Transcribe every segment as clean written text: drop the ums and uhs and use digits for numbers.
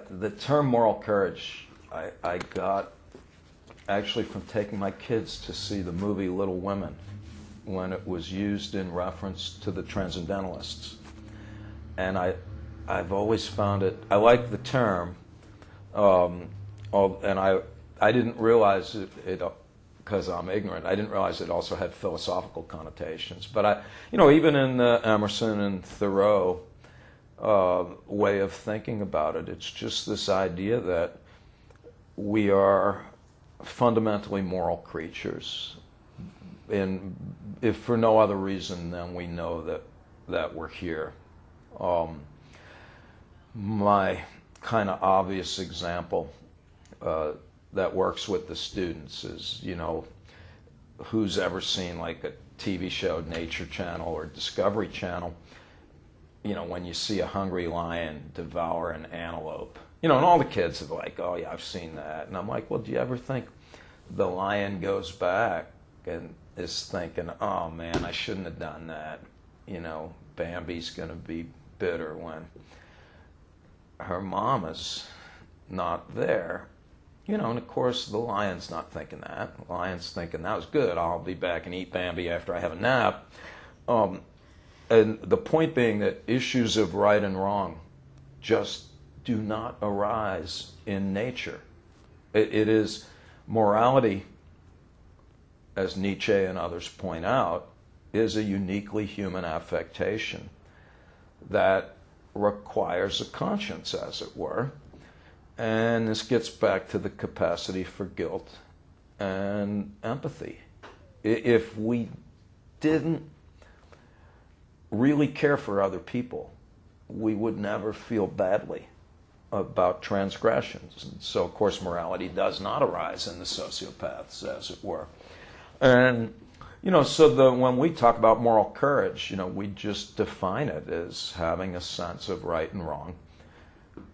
The term moral courage I got actually from taking my kids to see the movie Little Women when it was used in reference to the Transcendentalists. And I've always found it, I like the term, and I didn't realize it because I'm ignorant, I didn't realize it also had philosophical connotations. But even in the Emerson and Thoreau way of thinking about it, it's just this idea that we are fundamentally moral creatures, and if for no other reason than we know that we're here. My kind of obvious example that works with the students is, who's ever seen like a TV show, Nature Channel or Discovery Channel, when you see a hungry lion devour an antelope, and all the kids are like, oh yeah, I've seen that. And I'm like, well, do you ever think the lion goes back and is thinking, oh man, I shouldn't have done that. Bambi's going to be bitter when her mom is not there. And of course the lion's not thinking that. The lion's thinking, that was good, I'll be back and eat Bambi after I have a nap. And the point being that issues of right and wrong just do not arise in nature. It is morality, as Nietzsche and others point out, is a uniquely human affectation that requires a conscience, as it were. And this gets back to the capacity for guilt and empathy. If we didn't really care for other people, we would never feel badly about transgressions. And so, of course, morality does not arise in the sociopaths, as it were. And, so when we talk about moral courage, we just define it as having a sense of right and wrong.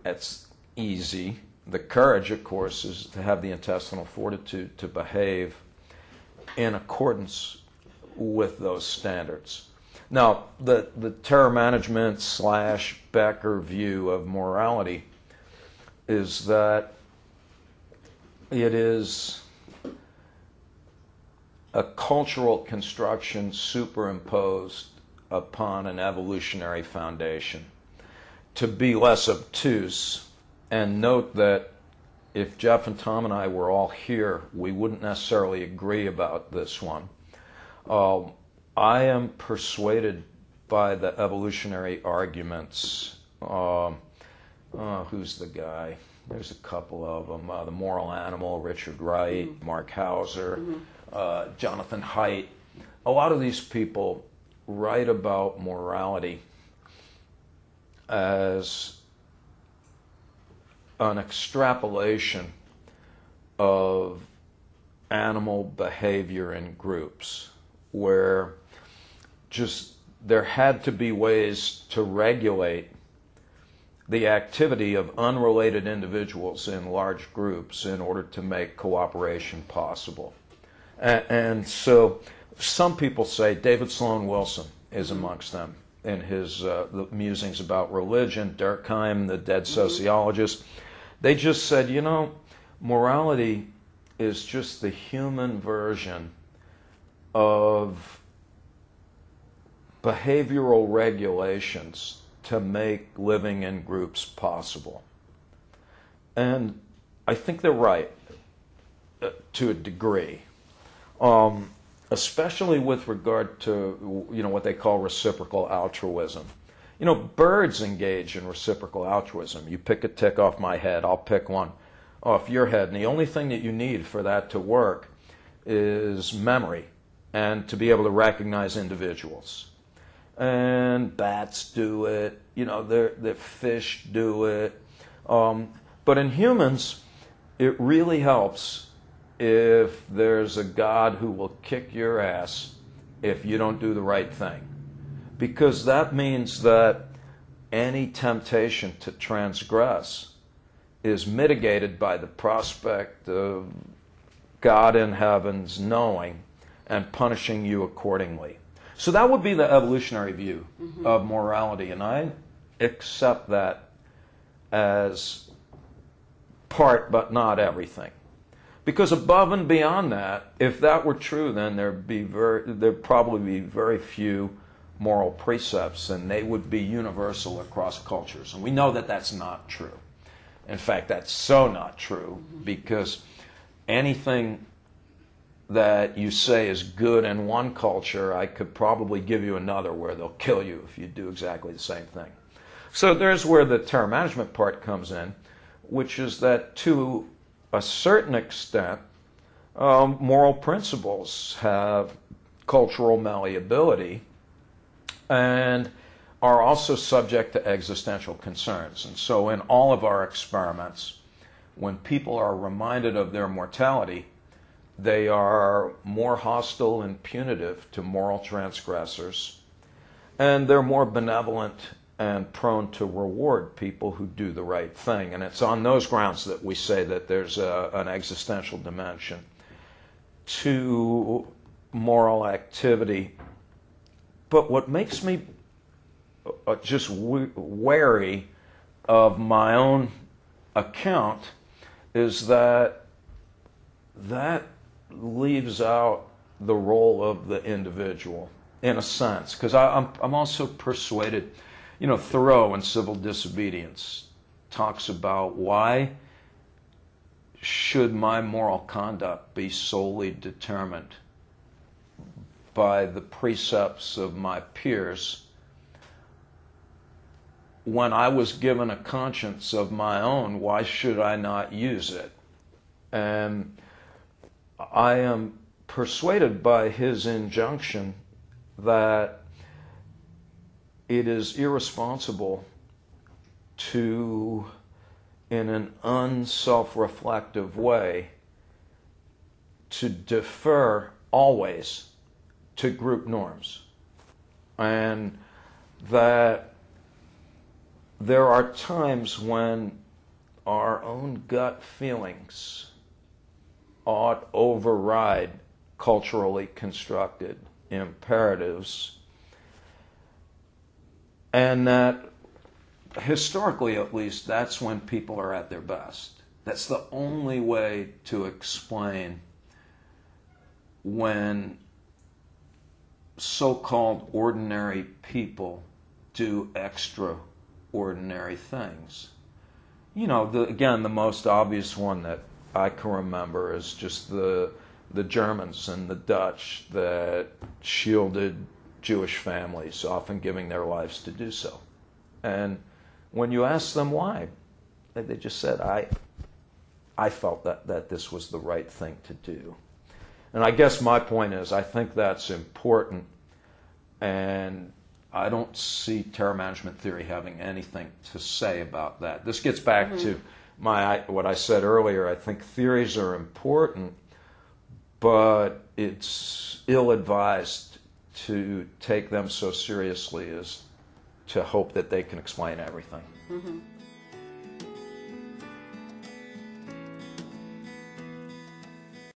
It's easy. The courage, of course, is to have the intestinal fortitude to behave in accordance with those standards. Now, the terror management / Becker view of morality is that it is a cultural construction superimposed upon an evolutionary foundation. To be less obtuse, and note that if Jeff and Tom and I were all here, we wouldn't necessarily agree about this one. I am persuaded by the evolutionary arguments. Who's the guy? There's a couple of them. The Moral Animal, Richard Wright, Mark Hauser, Jonathan Haidt. A lot of these people write about morality as an extrapolation of animal behavior in groups, where just there had to be ways to regulate the activity of unrelated individuals in large groups in order to make cooperation possible. And so some people say, David Sloan Wilson is amongst them in his the musings about religion, Durkheim, the dead sociologist. They just said, morality is just the human version of behavioral regulations to make living in groups possible. And I think they're right to a degree, especially with regard to what they call reciprocal altruism. Birds engage in reciprocal altruism. You pick a tick off my head, I'll pick one off your head, and the only thing that you need for that to work is memory and to be able to recognize individuals. And bats do it, the fish do it. But in humans, it really helps if there's a God who will kick your ass if you don't do the right thing. Because that means that any temptation to transgress is mitigated by the prospect of God in heaven's knowing and punishing you accordingly. So that would be the evolutionary view of morality, and I accept that as part but not everything. Because above and beyond that, if that were true, then there'd probably be very few moral precepts, and they would be universal across cultures. And we know that that's not true. In fact, that's so not true, because anything that you say is good in one culture, I could probably give you another where they'll kill you if you do exactly the same thing. So there's where the terror management part comes in, which is that to a certain extent, moral principles have cultural malleability and are also subject to existential concerns. And so in all of our experiments, when people are reminded of their mortality, they are more hostile and punitive to moral transgressors, and they're more benevolent and prone to reward people who do the right thing. And it's on those grounds that we say that there's an existential dimension to moral activity. But what makes me just wary of my own account is that leaves out the role of the individual, in a sense. Because I'm also persuaded, Thoreau in Civil Disobedience talks about why should my moral conduct be solely determined by the precepts of my peers when I was given a conscience of my own? Why should I not use it? And I am persuaded by his injunction that it is irresponsible to, in an unself-reflective way, to defer always to group norms. And that there are times when our own gut feelings ought override culturally constructed imperatives, and that historically at least that's when people are at their best. That's the only way to explain when so-called ordinary people do extraordinary things. Again, the most obvious one that I can remember is just the Germans and the Dutch that shielded Jewish families, often giving their lives to do so. And when you ask them why, they just said, I felt that this was the right thing to do. And I guess my point is, I think that's important, and I don't see terror management theory having anything to say about that. This gets back to what I said earlier. I think theories are important, but it's ill-advised to take them so seriously as to hope that they can explain everything.